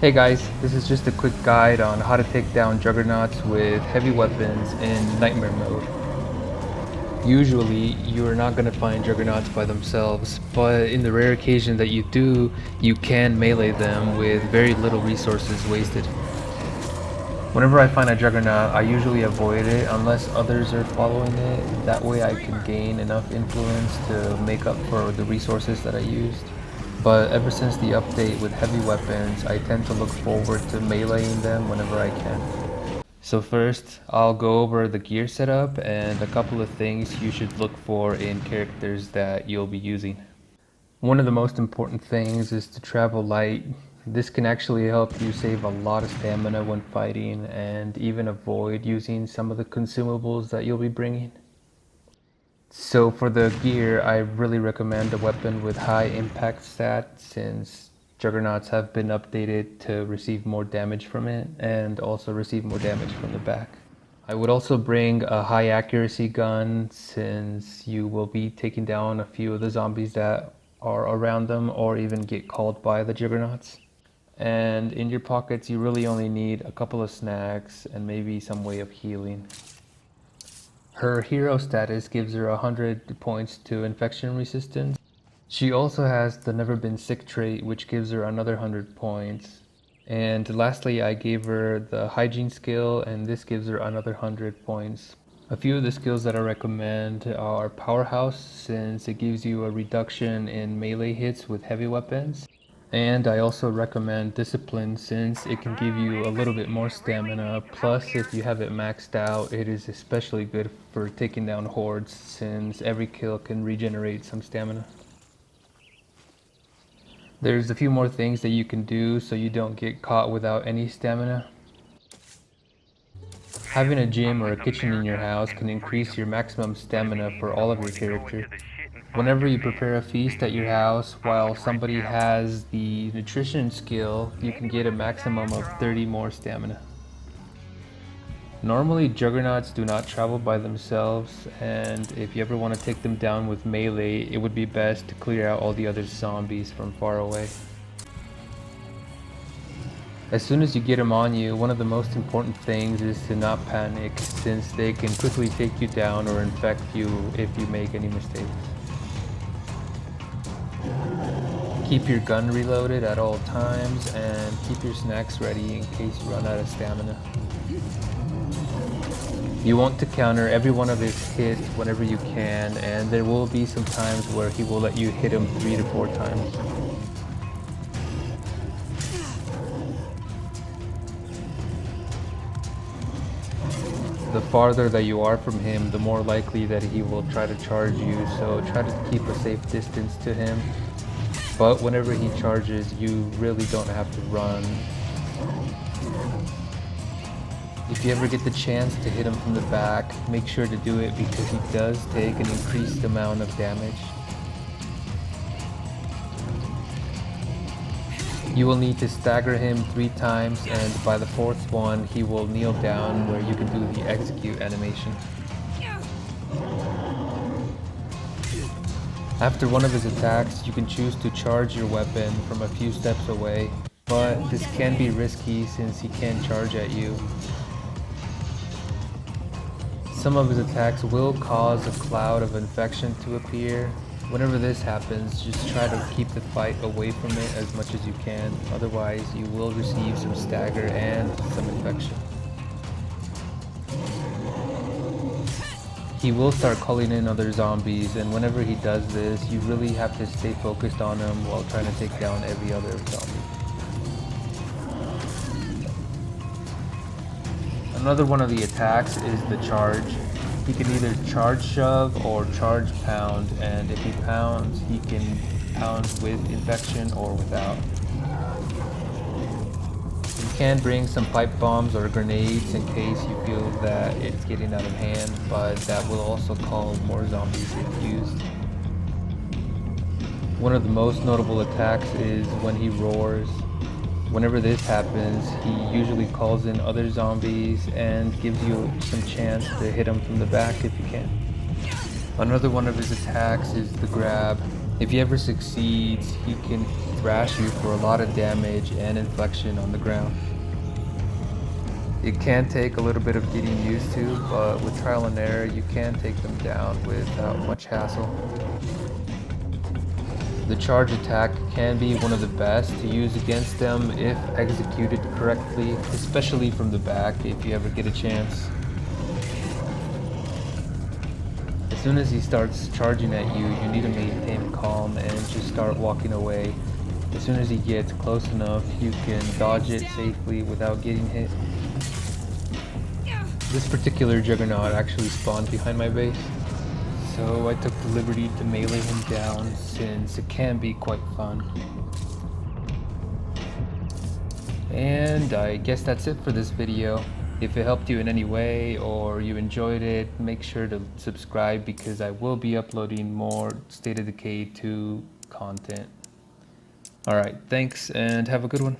Hey guys, this is just a quick guide on how to take down Juggernauts with heavy weapons in Nightmare mode. Usually, you are not going to find Juggernauts by themselves, but in the rare occasion that you do, you can melee them with very little resources wasted. Whenever I find a Juggernaut, I usually avoid it unless others are following it. That way I can gain enough influence to make up for the resources that I used. But ever since the update with heavy weapons, I tend to look forward to meleeing them whenever I can. So first, I'll go over the gear setup and a couple of things you should look for in characters that you'll be using. One of the most important things is to travel light. This can actually help you save a lot of stamina when fighting and even avoid using some of the consumables that you'll be bringing. So for the gear, I really recommend a weapon with high impact stat since Juggernauts have been updated to receive more damage from it and also receive more damage from the back. I would also bring a high accuracy gun since you will be taking down a few of the zombies that are around them or even get called by the Juggernauts. And in your pockets, you really only need a couple of snacks and maybe some way of healing. Her hero status gives her 100 points to infection resistance. She also has the never been sick trait, which gives her another 100 points. And lastly, I gave her the hygiene skill, and this gives her another 100 points. A few of the skills that I recommend are Powerhouse, since it gives you a reduction in melee hits with heavy weapons. And I also recommend Discipline since it can give you a little bit more stamina. Plus, if you have it maxed out, it is especially good for taking down hordes since every kill can regenerate some stamina. There's a few more things that you can do so you don't get caught without any stamina. Having a gym or a kitchen in your house can increase your maximum stamina for all of your characters. Whenever you prepare a feast at your house while somebody has the nutrition skill, you can get a maximum of 30 more stamina. Normally Juggernauts do not travel by themselves, and if you ever want to take them down with melee, it would be best to clear out all the other zombies from far away. As soon as you get them on you, one of the most important things is to not panic since they can quickly take you down or infect you if you make any mistakes. Keep your gun reloaded at all times and keep your snacks ready in case you run out of stamina. You want to counter every one of his hits whenever you can, and there will be some times where he will let you hit him 3 to 4 times. The farther that you are from him, the more likely that he will try to charge you, so try to keep a safe distance to him. But whenever he charges, you really don't have to run. If you ever get the chance to hit him from the back, make sure to do it because he does take an increased amount of damage. You will need to stagger him 3 times, and by the 4th one, he will kneel down where you can do the execute animation. After one of his attacks, you can choose to charge your weapon from a few steps away, but this can be risky since he can charge at you. Some of his attacks will cause a cloud of infection to appear. Whenever this happens, just try to keep the fight away from it as much as you can, otherwise you will receive some stagger and some infection. He will start calling in other zombies, and whenever he does this, you really have to stay focused on him while trying to take down every other zombie. Another one of the attacks is the charge. He can either charge shove or charge pound, and if he pounds, he can pound with infection or without. You can bring some pipe bombs or grenades in case you feel that it's getting out of hand, but that will also call more zombies if used. One of the most notable attacks is when he roars. Whenever this happens, he usually calls in other zombies and gives you some chance to hit him from the back if you can. Another one of his attacks is the grab. If he ever succeeds, he can thrash you for a lot of damage and inflection on the ground. It can take a little bit of getting used to, but with trial and error, you can take them down without much hassle. The charge attack can be one of the best to use against them if executed correctly, especially from the back if you ever get a chance. As soon as he starts charging at you, you need to maintain calm and just start walking away. As soon as he gets close enough, you can dodge it safely without getting hit. This particular Juggernaut actually spawned behind my base, so I took the liberty to melee him down since it can be quite fun. And I guess that's it for this video. If it helped you in any way or you enjoyed it, make sure to subscribe because I will be uploading more State of Decay 2 content. Alright, thanks and have a good one.